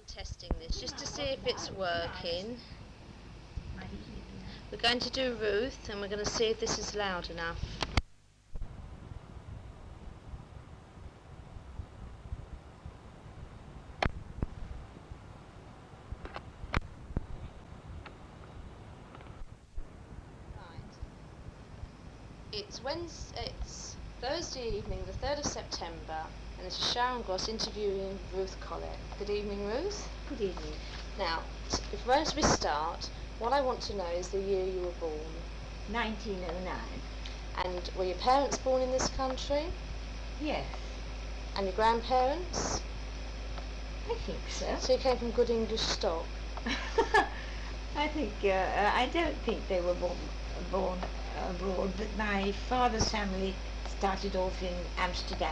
testing this just to see if it's working. We're going to do Ruth and we're going to see if this is loud enough. It's Thursday evening, the 3rd of September, and this is Sharon Gross interviewing Ruth Collett. Good evening, Ruth. Good evening. Now, as we start, what I want to know is the year you were born. 1909. And were your parents born in this country? Yes. And your grandparents? I think so. So you came from good English stock? I don't think they were born abroad, but my father's family started off in Amsterdam,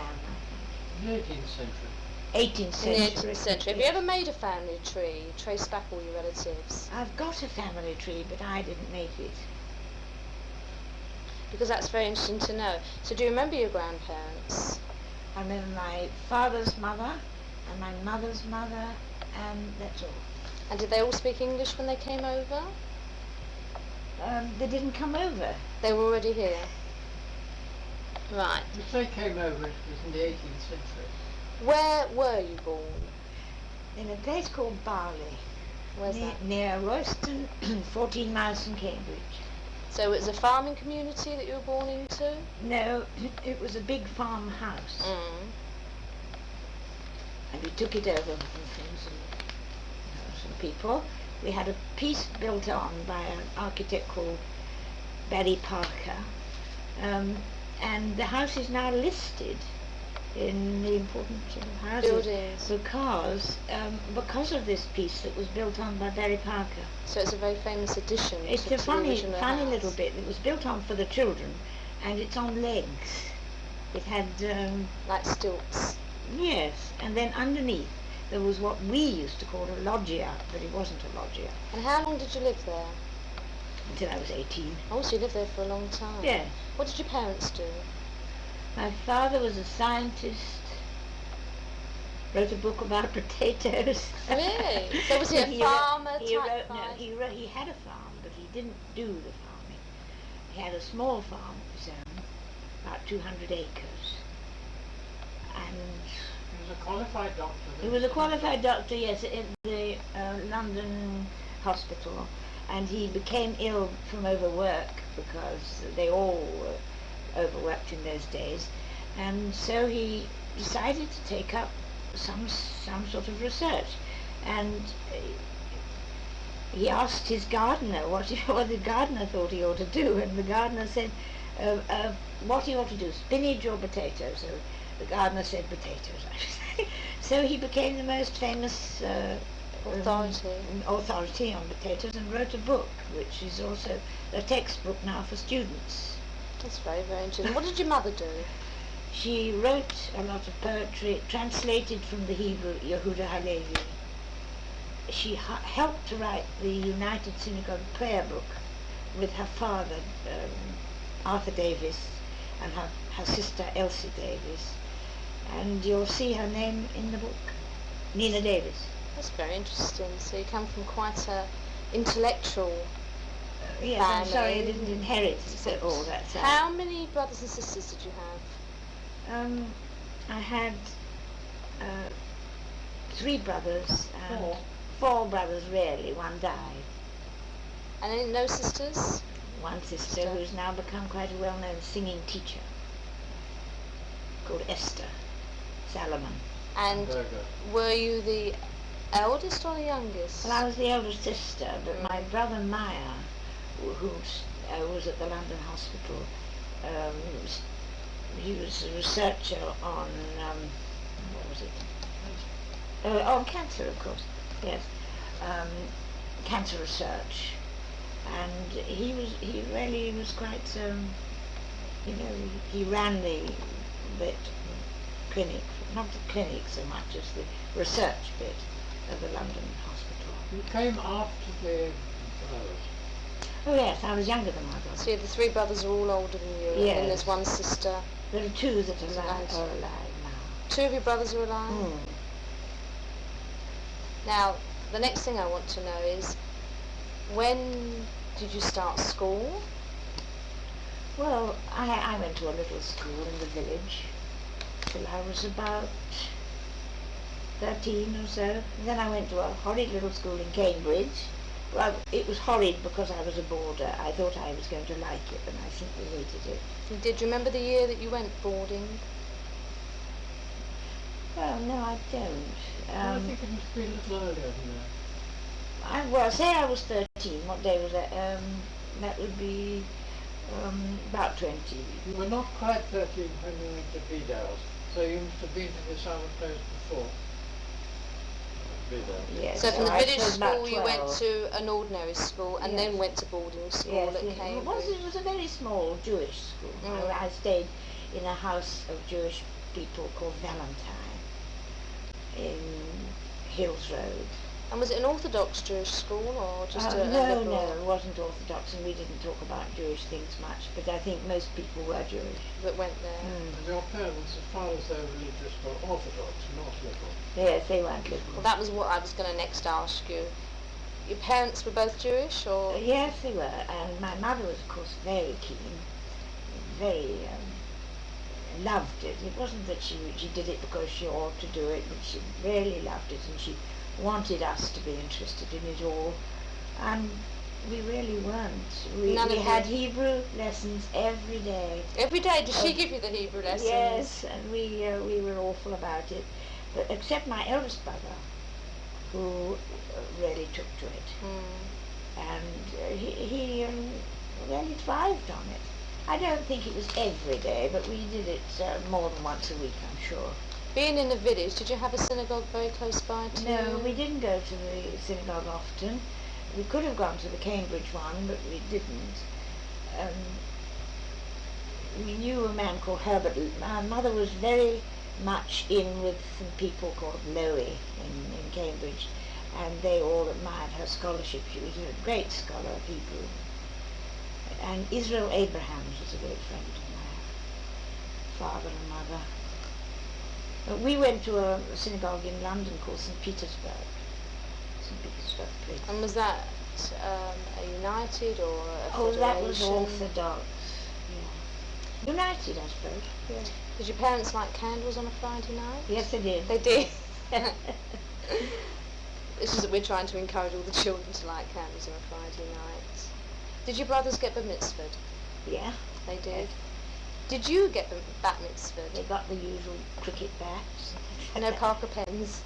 I think. The 18th century. 18th century. In the 18th century. Have you ever made a family tree, trace back all your relatives? I've got a family tree, but I didn't make it. Because that's very interesting to know. So do you remember your grandparents? I remember my father's mother and my mother's mother, and that's all. And did they all speak English when they came over? They didn't come over. They were already here. Right. If they came over, it was in the 18th century. Where were you born? In a place called Barley. Where's that? Near Royston, 14 miles from Cambridge. So it was a farming community that you were born into? No, it was a big farmhouse. And we took it over from friends and some people. We had a piece built on by an architect called Barry Parker, and the house is now listed in the important houses buildings because of this piece that was built on by Barry Parker. So it's a very famous addition. It's a funny little bit. It was built on for the children, and it's on legs. It had like stilts. Yes, and then underneath there was what we used to call a loggia, but it wasn't a loggia. And how long did you live there? Until I was 18. Oh, so you lived there for a long time. Yeah. What did your parents do? My father was a scientist, wrote a book about potatoes. Really? So was he a farmer type? He had a farm, but he didn't do the farming. He had a small farm of his own, about 200 acres. And he was a qualified doctor. He was a qualified doctor, yes, in the London hospital, and he became ill from overwork because they all were overworked in those days, and so he decided to take up some sort of research, and he asked his gardener what the gardener thought he ought to do, and the gardener said, what he ought to do, spinach or potatoes? So the gardener said potatoes, I should say. So he became the most famous authority on potatoes and wrote a book, which is also a textbook now for students. That's very, very interesting. What did your mother do? She wrote a lot of poetry, translated from the Hebrew, Yehuda Halevi. She helped to write the United Synagogue prayer book with her father, Arthur Davis, and her sister Elsie Davis. And you'll see her name in the book, Nina Davis. That's very interesting. So you come from quite a intellectual yes, family. I'm sorry I didn't inherit all that. How many brothers and sisters did you have? I had 3 brothers and 4 brothers really. One died. And no sisters? One sister who's now become quite a well-known singing teacher called Esther Salomon. And were you the eldest or the youngest? Well, I was the eldest sister, but my brother Maya, who was at the London hospital, he was a researcher on, what was it? On cancer, of course, yes. Cancer research. And he really was quite, he ran the clinic, not the clinic so much as the research bit of the London hospital. You came after the brothers? Oh yes, I was younger than my brother. So the 3 brothers are all older than you, yes. And there's one sister. There are 2 that are alive now. 2 of your brothers are alive? Now, the next thing I want to know is, when did you start school? Well, I went to a little school in the village till I was about 13 or so. Then I went to a horrid little school in Cambridge. Well, it was horrid because I was a boarder. I thought I was going to like it, and I simply hated it. Did you remember the year that you went boarding? Well, no, I don't. I think it must be a little earlier than that. Well, say I was 13. What day was that? That would be about 20. You were not quite 13 when you went to Bedales, so you must have been to this other place before. Bedales. Yes. So from the I village was about school you went 12. to an ordinary school and then Yes. went to boarding school Yes, at it Cambridge. was a very small Jewish school. Mm. I stayed in a house of Jewish people called Valentine in Hills Road. And was it an Orthodox Jewish school or just a No, liberal? no, it wasn't Orthodox, and we didn't talk about Jewish things much, but I think most people were Jewish. That went there? Mm. And your parents, as far as they were religious, were Orthodox, not liberal. Yes, they weren't liberal. Well, that was what I was going to next ask you. Your parents were both Jewish, or? Yes, they were, and my mother was, of course, very keen, very loved it. It wasn't that she did it because she ought to do it, but she really loved it, and she wanted us to be interested in it all, and we really weren't. We None of had you? Hebrew lessons every day. Every day, did she Oh, give you the Hebrew lessons? Yes, and we were awful about it, but except my eldest brother, who really took to it, and he really thrived on it. I don't think it was every day, but we did it more than once a week, I'm sure. Being in a village, did you have a synagogue very close by to you? No, we didn't go to the synagogue often. We could have gone to the Cambridge one, but we didn't. We knew a man called Herbert. My mother was very much in with some people called Lowy in Cambridge, and they all admired her scholarship. She was a great scholar of Hebrew. And Israel Abrahams was a great friend of my father and mother. We went to a synagogue in London called St. Petersburg place. And was that a United or a Oh, that was Federation? Orthodox. Yeah. United, I suppose. Yeah. Did your parents light candles on a Friday night? Yes, they did. They did. It's just that we're trying to encourage all the children to light candles on a Friday night. Did your brothers get bat mitzvahed? Yeah. They did. Yes. Did you get bat mitzvahed? They got the usual cricket bats. No Parker pens?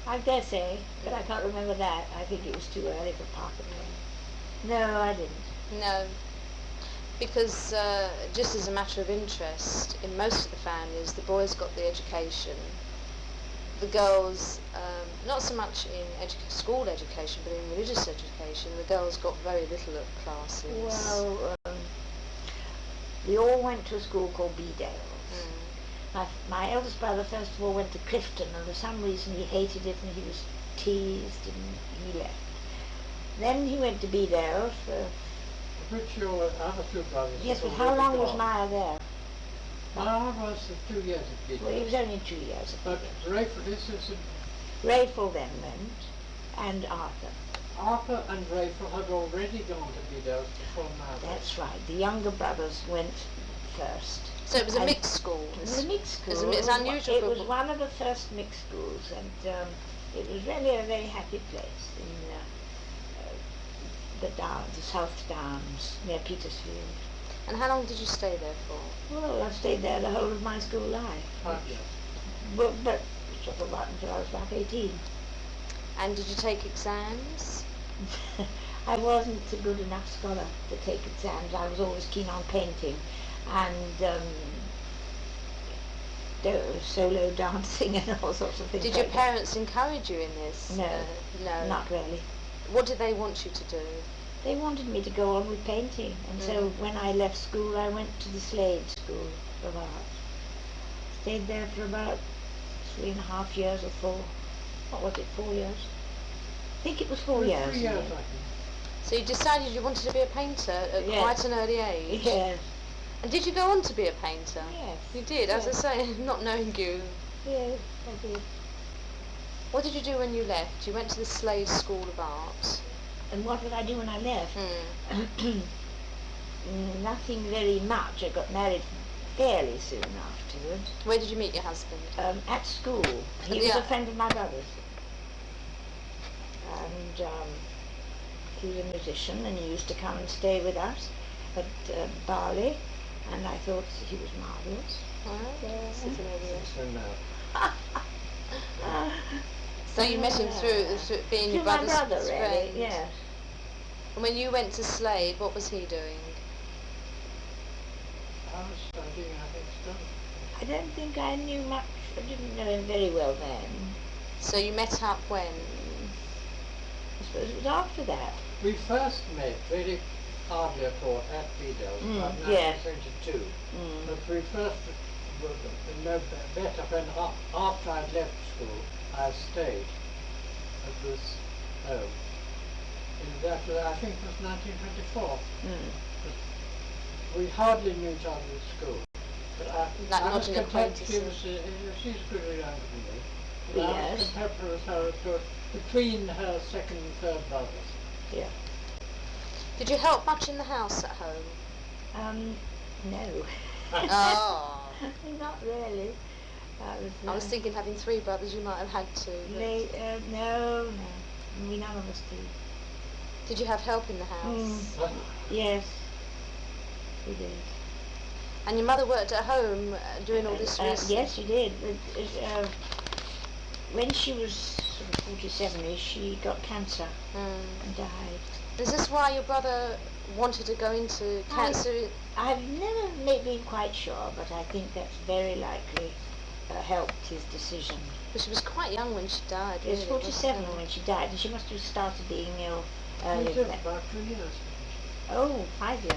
I dare say, but I can't remember that. I think it was too early for Parker pen. No, I didn't. No. Because just as a matter of interest, in most of the families, the boys got the education. The girls, not so much in school education, but in religious education, the girls got very little at classes. Well, we all went to a school called Bedales. My eldest brother, first of all, went to Clifton, and for some reason he hated it, and he was teased, and he left. Then he went to Bedales. Which your other two brothers? Yes, but have how already long was gone. Maya there? Maya was 2 years at Bedales. Well, he was only 2 years. But Rayford is Rayful then went, and Arthur. Arthur and Rayford had already gone to Bedales before Maya. That's right. The younger brothers went first. So it was a And mixed school. It was a mixed school. It's unusual It for- was one of the first mixed schools, and it was really a very happy place in the South Downs near Petersfield. And how long did you stay there for? Well, I've stayed there the whole of my school life. 5 years. But sort of until I was about 18. And did you take exams? I wasn't a good enough scholar to take exams. I was always keen on painting and solo dancing and all sorts of things. Did your like that. parents encourage you in this? No, No. Not really. What did they want you to do? They wanted me to go on with painting, and so when I left school I went to the Slade School of Art. Stayed there for about 3.5 years or 4. What was it, 4 years? I think it was 4 years. 3 years, yeah. I think. So you decided you wanted to be a painter at Yes. quite an early age? Yes. And did you go on to be a painter? Yes. You did, as I Yes. say, not knowing you. Yes, I did. What did you do when you left? You went to the Slade School of Art. And what did I do when I left? Mm. Nothing very much. I got married fairly soon afterwards. Where did you meet your husband? At school. He was a friend of my brother's. And he was a musician, and he used to come and stay with us at Bali, and I thought he was marvellous. So now. So you met him through being your Through my brother's brother, friend. really, yes. And when you went to Slade, what was he doing? I was studying, I think, still. I don't think I knew much. I didn't know him very well then. So you met up when? I suppose it was after that. We first met very hardly at all at Beadle's, about yes. 1922. But we first met better when after I'd left school, I stayed at this home. And that was, I think it was 1924. We hardly knew each other at school. But I was contemporary. She's pretty younger than me. But I was contemporary with her between her second and third brothers. Yeah. Did you help much in the house at home? No. Oh. Not really. I was thinking having three brothers you might have had to. No. We none of us did. Did you have help in the house? Yes, we did. And your mother worked at home doing all this research? Yes, she did. When she was sort of 47ish, she got cancer and died. Is this why your brother wanted to go into cancer? I've never been quite sure, but I think that's very likely helped his decision. But she was quite young when she died. She was 47 when she died, and she must have started being ill earlier than that. About 2 years. Oh, 5 years.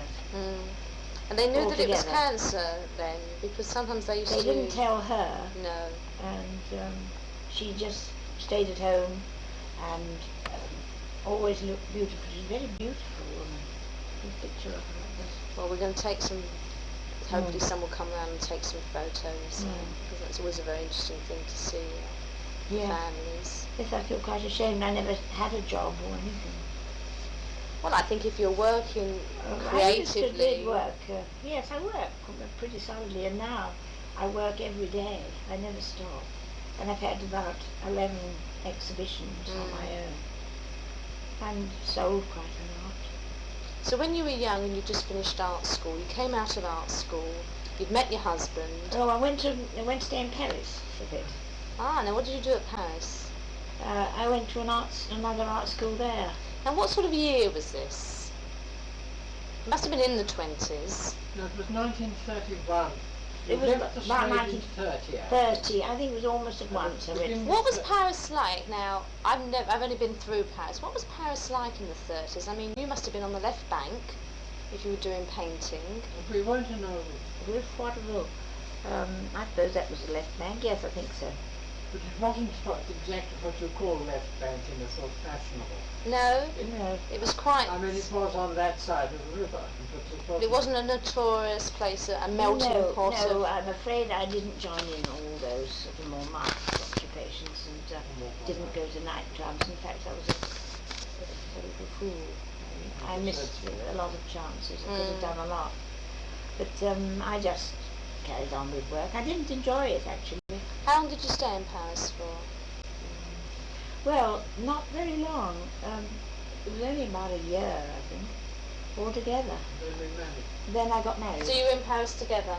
And they knew that it was Altogether. cancer then, because sometimes they used They to... didn't tell her, No. and she just stayed at home and always looked beautiful. She's a very beautiful woman. Good picture of her like this. Well, we're going to take some... Hopefully someone will come around and take some photos, because that's always a very interesting thing to see, families. Yes, I feel quite ashamed I never had a job or anything. Well, I think if you're working creatively... I did work. Yes, I work pretty solidly, and now I work every day. I never stop. And I've had about 11 exhibitions on my own, and sold quite a lot. So when you were young and you just finished art school, you came out of art school, you'd met your husband. Oh, I went to stay in Paris for a bit. Now what did you do at Paris? I went to another art school there. And what sort of year was this? It must have been in the 20s. No, it was 1931. It was left the about Slade in 30. 30. I think it was almost at once. I went. What was Paris like? Now, I've only been through Paris. What was Paris like in the 30s? I mean, you must have been on the left bank if you were doing painting. We weren't in a... Rue Waterloo. I suppose that was the left bank. Yes, I think so. But it wasn't exactly what you call left bank in a sort of fashionable. No, No. it was quite... I mean, it was on that side of the river, but It wasn't a notorious place, a melting pot of... No, I'm afraid I didn't join in all those sort of more marked occupations and didn't go to nightclubs. In fact, I was a little fool. I missed a lot of chances. I could have done a lot. But I just carried on with work. I didn't enjoy it, actually. How long did you stay in Paris for? Well, not very long. It was only about a year, I think, altogether. then we married. Then I got married. So you were in Paris together?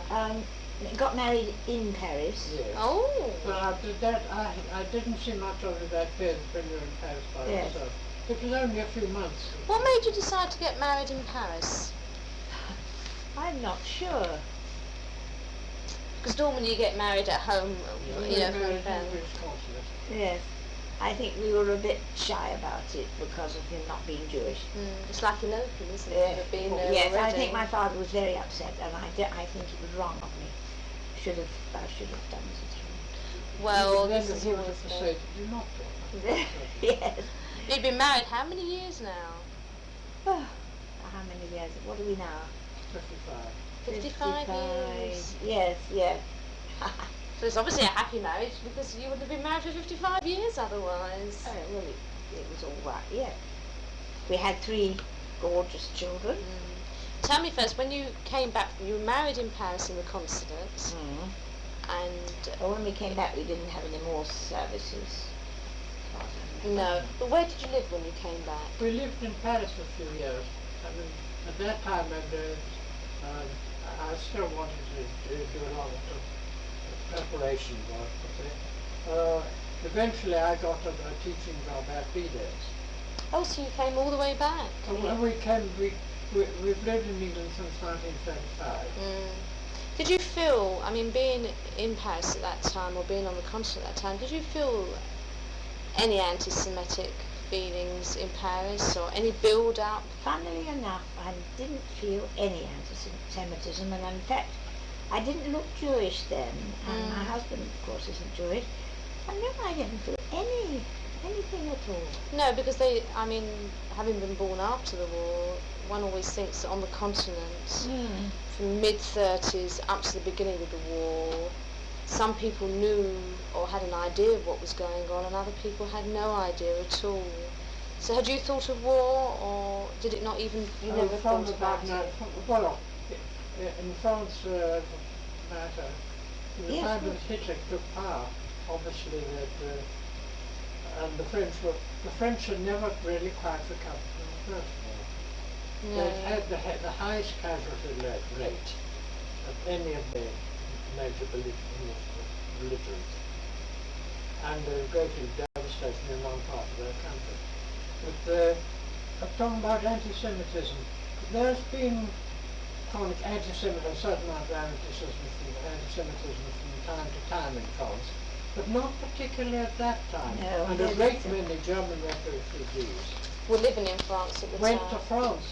Got married in Paris. Yes. Oh! But after that, I didn't see much of it that period when you were in Paris by Yes. yourself. It was only a few months. What made you decide to get married in Paris? I'm not sure. Because normally you get married at home, you know, from a married in family. British consulate. Yes. I think we were a bit shy about it because of him not being Jewish. It's like eloping, isn't it? Yeah. Of being there Yes, I already. think my father was very upset, and I think it was wrong of me. I should have done as a child. Well, Then this is he would always have to been- say, "Did you not do it?" Yes. You've been married how many years now? How many years? What are we now? 55. 55 years. Yes, yeah. But it's obviously a happy marriage because you would have been married for 55 years otherwise. Well, it was all right, yeah. We had 3 gorgeous children. Tell me first, when you came back, you were married in Paris in the consulate, and... Well, when we came back, we didn't have any more services. No, but where did you live when you came back? We lived in Paris for a few years. I mean, at that time, I still wanted to do a lot of preparation work. Eventually, I got a teaching job at BDS. Oh, so you came all the way back? When we came, we've lived in England since 1935. Did you feel, I mean, being in Paris at that time, or being on the continent at that time, did you feel any anti-Semitic feelings in Paris, or any build-up? Funnily enough, I didn't feel any anti-Semitism, and in fact, I didn't look Jewish then, and my husband, of course, isn't Jewish, and no, I didn't feel anything at all. No, because they, I mean, having been born after the war, one always thinks that on the continent, from mid-30s up to the beginning of the war, some people knew or had an idea of what was going on, and other people had no idea at all. So had you thought of war, or did it not even, you never thought about it? Well, in France, matter, the time that Hitler took power, obviously and the French had never really quite recovered from the First War. No. They had the highest casualty rate of any of the major belligerents, and a great deal of devastation in one part of their country. But I'm talking about anti-Semitism. There's been chronic anti-Semitism, a certain amount of anti-Semitism from time to time in France, but not particularly at that time. No, and a great many German refugees Were living in France at the went time. to France.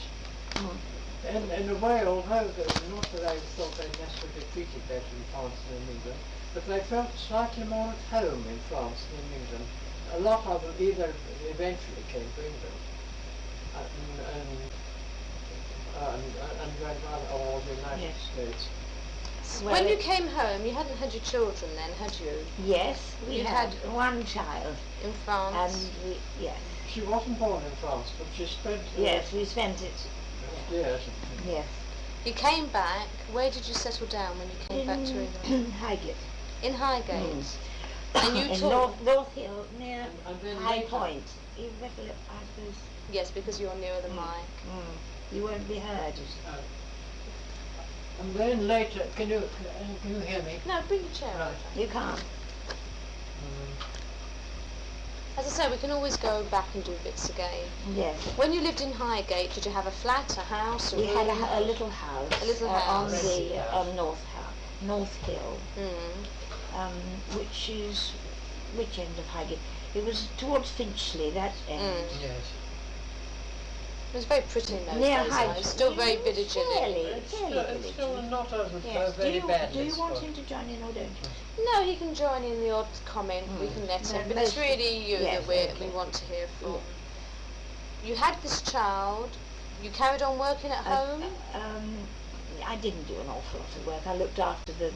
And in a way, although not that I thought they necessarily treated better in France than in England, but they felt slightly more at home in France than in England. A lot of them either eventually came to England and went or the United States. Well, When you came home, you hadn't had your children then, had you? Yes, we You had had- one child, In France? and yes, She wasn't born in France, but she spent yes, we spent it. years. Yes, You came back, where did you settle down when you came back to England? Highgate. In Highgate. And you in taught... North Hill, near And then High later- Point. You recollect, I suppose. Yes, because you're nearer the mic. You won't be heard. And then later, can you hear me? No, bring your chair Right. over. You can't. As I say, we can always go back and do bits again. Yes. When you lived in Highgate, did you have a flat, a house, a We had room? a little house. A little on house. the North Hill, which end of Highgate? It was towards Finchley, that end. Yes. It was very pretty in those Near days. Highgate. It's still very It was village in it. fairly It's villagey. still not as Yes. very bad. Do you want him to join in or don't you? No, he can join in the odd comment. We can let him. But it's really you Yes, that okay. we want to hear from. You had this child. You carried on working at home. I didn't do an awful lot of work. I looked after the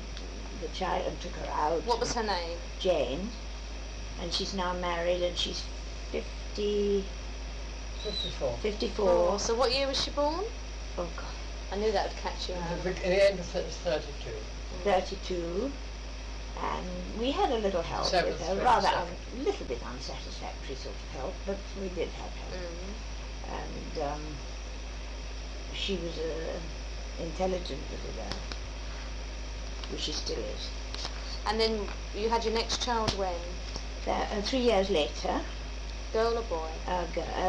child and took her out. What was her name? Jane, and she's now married, and she's 54. 54. So what year was she born? Oh God, I knew that would catch you. At the end of 32. 32. And we had a little help Seven, with her, seven, rather seven. a little bit unsatisfactory sort of help, but we did have help. And she was an intelligent little girl, which she still is. And then you had your next child when? 3 years later, Girl or boy?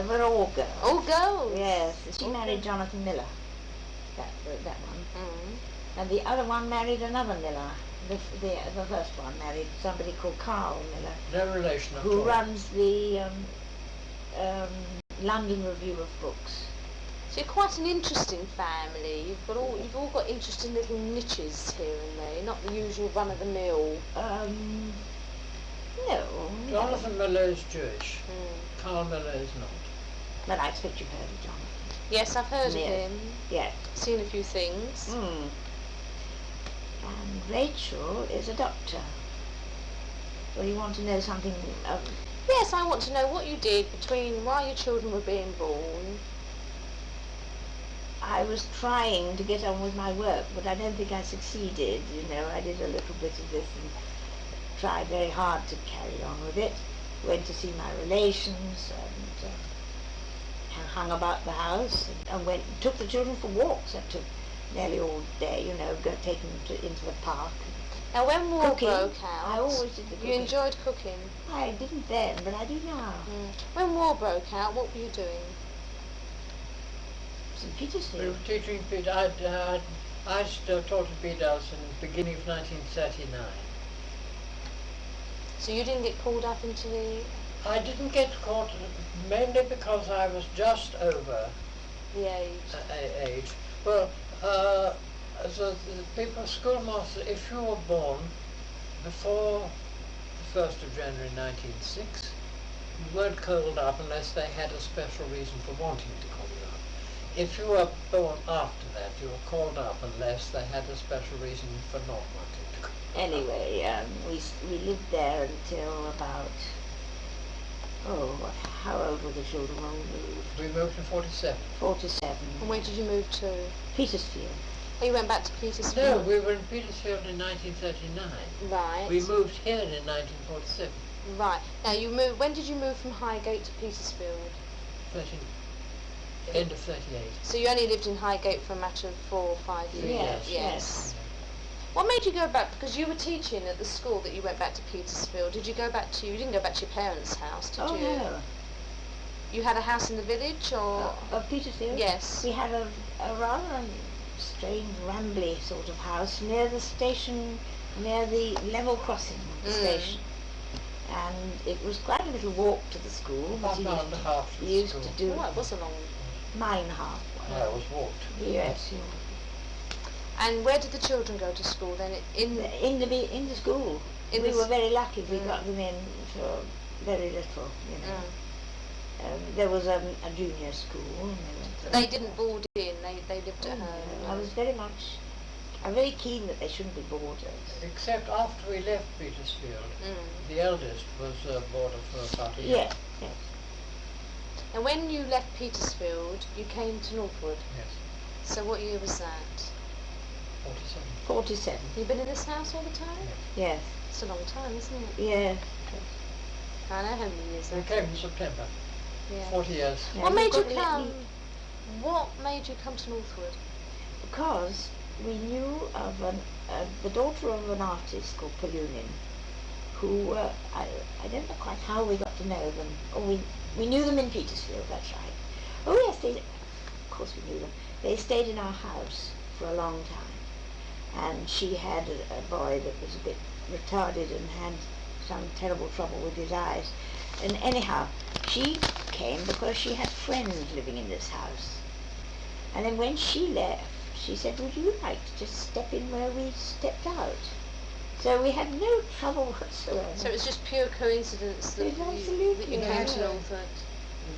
we're all girls. All girls. Yes, she All married girls. Jonathan Miller, that one. Mm. And the other one married another Miller. The first one married somebody called Carl Miller, No relation at who all. runs the London Review of Books. So you're quite an interesting family. You've all got interesting little niches here and there. Not the usual run of the mill. No. Jonathan Miller is Jewish. Mm. Carl Miller is not. But I expect you've heard of Jonathan. Yes, I've heard of Yes. him. Yes. Seen a few things. And Rachel is a doctor. Or you want to know something? Yes, I want to know what you did between while your children were being born. I was trying to get on with my work, but I don't think I succeeded. I did a little bit of this and tried very hard to carry on with it. Went to see my relations and hung about the house and took the children for walks. That took nearly all day, take them into the park. Now, when war Cooking. broke out, I always did the cooking. you enjoyed cooking. I didn't then, but I do now. When war broke out, what were you doing? St. We Petersfield. were teaching I still taught at Beadles in the beginning of 1939. So you didn't get called up into the... I didn't get caught mainly because I was just over the age. age. Well, the people, schoolmasters, if you were born before the 1st of January 1906, you weren't called up unless they had a special reason for wanting to call you up. If you were born after that, you were called up unless they had a special reason for not wanting to call you up. Anyway, we lived there until about, how old were the children when we moved? We moved in 47. 47. And where did you move to? Petersfield. Oh, you went back to No, Petersfield? we were in Petersfield in 1939. Right. We moved here in 1947. Right. Now, you moved... When did you move from Highgate to Petersfield? End of 38. So you only lived in Highgate for a matter of 4 or 5 years? Yes. What made you go back? Because you were teaching at the school that you went back to Petersfield. You didn't go back to your parents' house, did you? No. You had a house in the village, or? Of Petersfield? Yes. We had a rather strange, rambly sort of house near the station, near the level crossing of the station. And it was quite a little walk to the school. About an hour and a half to the used school. to do Oh, it was a long... mile and a half. No, it was walked. Yes. And where did the children go to school then? In the school. In We the were s- very lucky. We got them in for very little, There was a junior school. And they went to They didn't board in. They lived at home. I was I'm very keen that they shouldn't be boarders. Except after we left Petersfield, the eldest was a boarder for about a year. Yes, yes. And when you left Petersfield, you came to Northwood. Yes. So what year was that? 47. 47. You've been in this house all the time? Yes. It's a long time, isn't it? Yes. I know how many years We that came in is. September. Yeah. 40 years. Yeah, What made you got to let come? me- What made you come to Northwood? Because we knew of the daughter of an artist called Palunin, who I don't know quite how we got to know them. Oh, we knew them in Petersfield. That's right. Oh yes, of course we knew them. They stayed in our house for a long time, and she had a boy that was a bit retarded and had some terrible trouble with his eyes. And anyhow, she came because she had friends living in this house. And then when she left, she said, would you like to just step in where we stepped out? So we had no trouble whatsoever. So it was just pure coincidence that, Yes, that absolutely, you came to yeah. Northwood.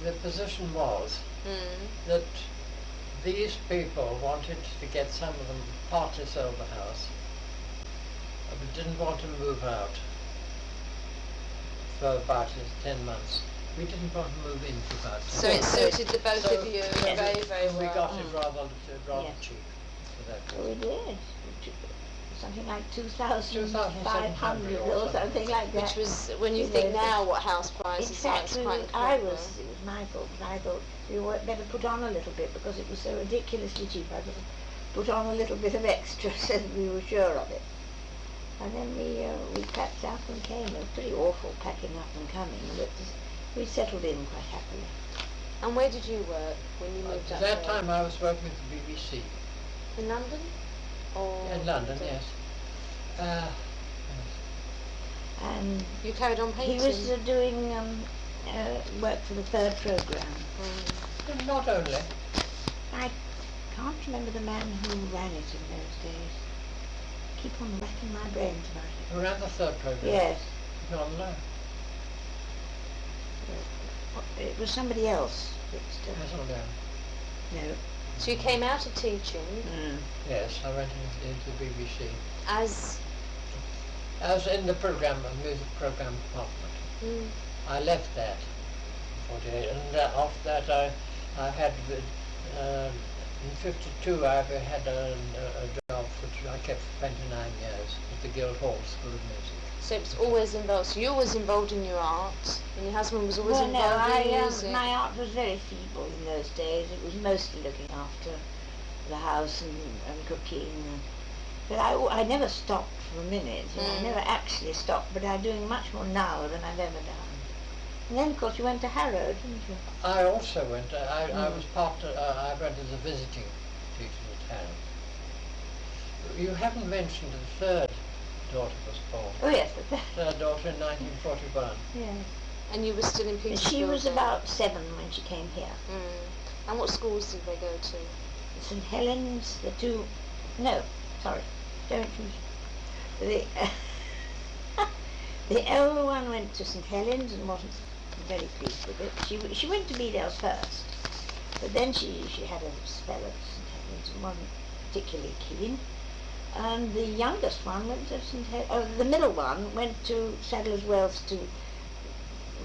The position was that these people wanted to get some of them partly sell the house, but didn't want to move out for about 10 months. We didn't want to move in for about 10 So it months. suited the both So- of you so very, very we well. got it rather Yeah. cheap for that. So we did. Something like 2,500 2,700 or something like that. Which was, when you You think know, now what house In prices are, it's fact, quite it incredible. was my fault, but I thought we were better put on a little bit because it was so ridiculously cheap. I thought put on a little bit of extra so that we were sure of it. And then we packed up and came. It was pretty awful packing up and coming, but we settled in quite happily. And where did you work when you moved At up that there? time I was working with the BBC. In London? Or In London, yes. And You carried on he painting? was doing work for the third programme. Not only. I can't remember the man who ran it in those days. Keep on racking my brains about it. We ran the third programme. Yes, No, no. it was somebody else. But, Yes, no, no. no. So you came out of teaching Yes, I went into the BBC. as I was in the music program department. Mm. I left that in 48, and after that I had, in 52 I had a job which I kept for 29 years at the Guildhall School of Music. So it was always involved. So you were always involved in your art, and your husband was always Well, no, involved in music. my art was very feeble in those days. It was mostly looking after the house and cooking. But I never stopped for a minute. I never actually stopped, but I'm doing much more now than I've ever done. And then, of course, you went to Harrow, didn't you? I also went. I was I went as a visiting teacher at Harrow. You haven't mentioned the third daughter was born. Oh, yes. Third daughter in 1941. Yes. And you were still in Petersfield. She was then? about 7 when she came here. Mm. And what schools did they go to? St Helens, don't you? The elder one went to St Helens and wasn't very pleased with it. She went to Bedales first, but then she had a spell at St Helens and wasn't particularly keen. And the youngest one went to the middle one went to Sadler's Wells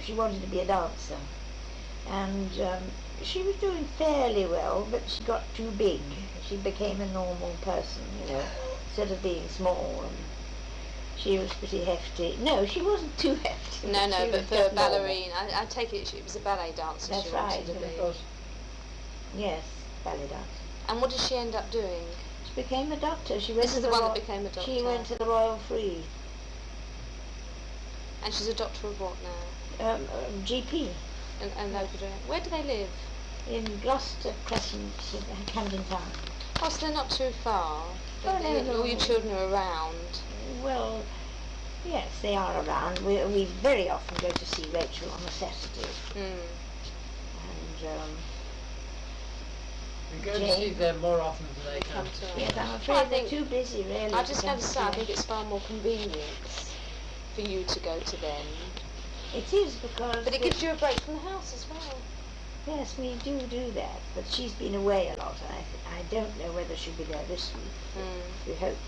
she wanted to be a dancer. And she was doing fairly well, but she got too big. She became a normal person, instead of being small. And she was pretty hefty. No, she wasn't too hefty. No, she but was for a just normal. ballerina, I take it she was a ballet dancer. That's she wanted right, to be. Of course. Yes, ballet dancer. And what did she end up doing? She became a doctor. She went This to is the one that became a doctor. She went to the Royal Free. And she's a doctor of what now? GP And where do they live? in Gloucester Crescent, Camden Town. Oh, so they're not too far. Oh, no. All your children are around. Well, yes, they are around. We very often go to see Rachel on a Saturday. Mm. And We go to Jane. see them more often than they come to to us. yes, I'm I afraid they're think- too busy, really. I just to have come to say, I see think us. it's far more convenient for you to go to them. It is because. But it gives you a break from the house as well. Yes, we do that, but she's been away a lot. I don't know whether she'll be there this week. Mm. We hope.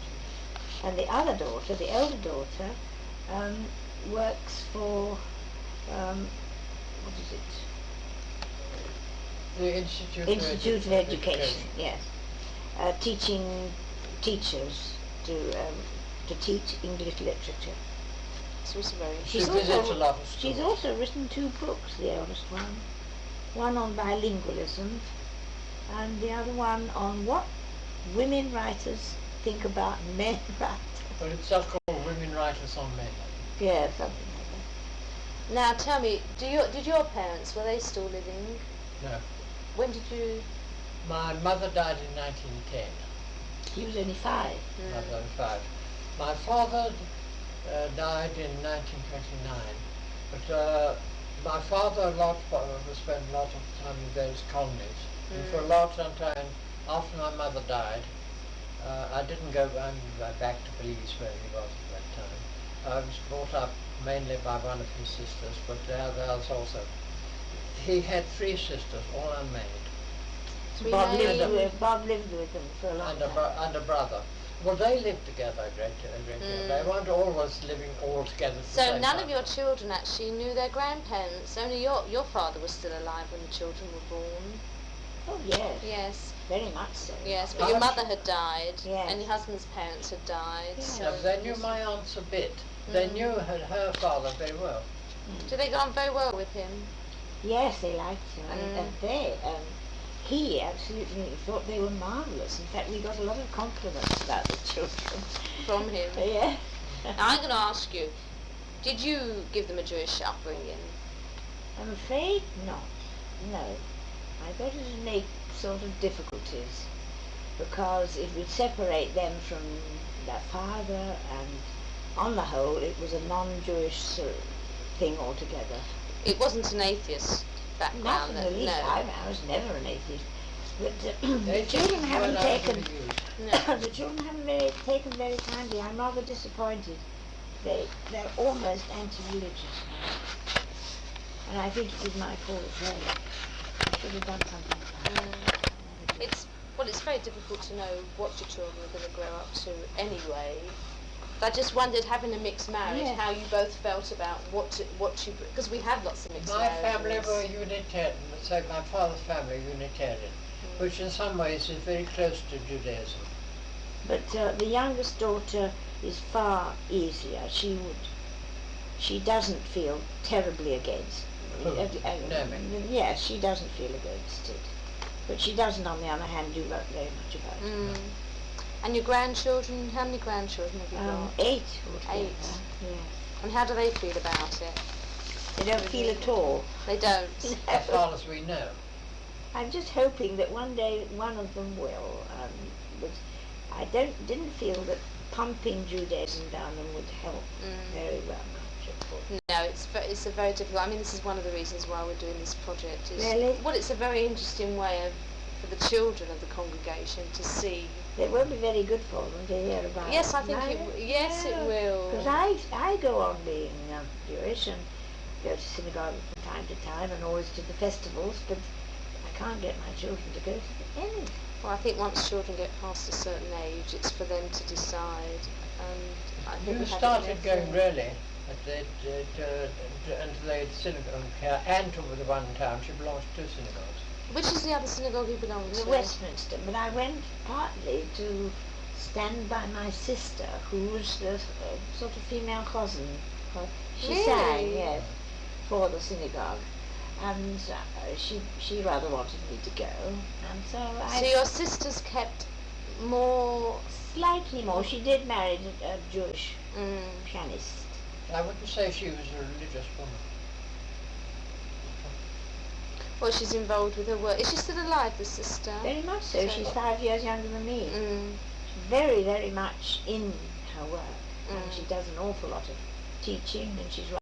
And the other daughter, the elder daughter, works for what is it? The Institute, Institute of Education. Yes, teaching teachers to teach English literature. It's also very She She's visits also- a lot of schools. She's also written 2 books, the eldest one. One on bilingualism, and the other one on what women writers think about men writers. But it's just called Women Writers on Men. Yeah, something like Now tell me, did your parents, were they still living? No. When did you? My mother died in 1910. that. He was only 5. I was only 5. My father died in 1929, but my father spent a lot of time in various colonies, and for a long time after my mother died, I didn't go back to Belize where he was at that time. I was brought up mainly by one of his sisters, but there was also. He had 3 sisters, all unmarried, Bob Three lived with them for a long and time. and a brother. Well, they lived together a great deal. They weren't always living all together at the So same none time. of your children actually knew their grandparents. Only your father was still alive when the children were born. Oh yes, Yes, very much so. yes. But your Much. mother had died, Yes. and your husband's parents had died. Yeah. So Now, they knew my aunts a bit. They knew her father very well. Did they get on very well with him? Yes, they liked him, and he absolutely thought they were marvellous. In fact, we got a lot of compliments about the children. From him. Yeah. Now I'm going to ask you, did you give them a Jewish upbringing? I'm afraid not. No. I thought it would make sort of difficulties because it would separate them from their father, and on the whole it was a non-Jewish thing altogether. It wasn't an atheist Not background. in the least. No. I was never an atheist. But the They children haven't were taken used. No. the children haven't taken very kindly. I'm rather disappointed. They're almost anti-religious now. And I think it is my fault really. I should have done something about it. It's very difficult to know what your children are going to grow up to anyway. I just wondered, having a mixed marriage, Yes. how you both felt about what you, because we had lots of mixed My marriages. family were Unitarian, so my father's family Unitarian, which in some ways is very close to Judaism. But the youngest daughter is far easier. She doesn't feel terribly against. Oh, no. Yes, she doesn't feel against it. But she doesn't, on the other hand, do very much about it. And your grandchildren, how many grandchildren have you got? 8 altogether. 8. Yes. And how do they feel about it? They don't feel at all. They don't. As far as we know. I'm just hoping that one day one of them will. But I didn't feel that pumping Judaism down them would help very well much at all. No, it's a very difficult. I mean, this is one of the reasons why we're doing this project. Really? Well, it's a very interesting way for the children of the congregation to see. It will be very good for them to hear about. Yes, I think it will. Because I go on being Jewish and go to synagogue from time to time and always to the festivals, but I can't get my children to go to anything. Well, I think once children get past a certain age, it's for them to decide. And I think You started going really until the synagogue here and to the one town. She belongs to 2 synagogues. Which is the other synagogue you belong to? Westminster, but I went partly to stand by my sister, who was the sort of female cousin. She Really? sang, yes, for the synagogue, and she rather wanted me to go, and so I. So your sister's kept more. Slightly more. She did marry a Jewish pianist. I wouldn't say she was a religious woman. Well, she's involved with her work. Is she still alive, the sister? Very much so. She's 5 years younger than me. She's very, very much in her work, and she does an awful lot of teaching, and she's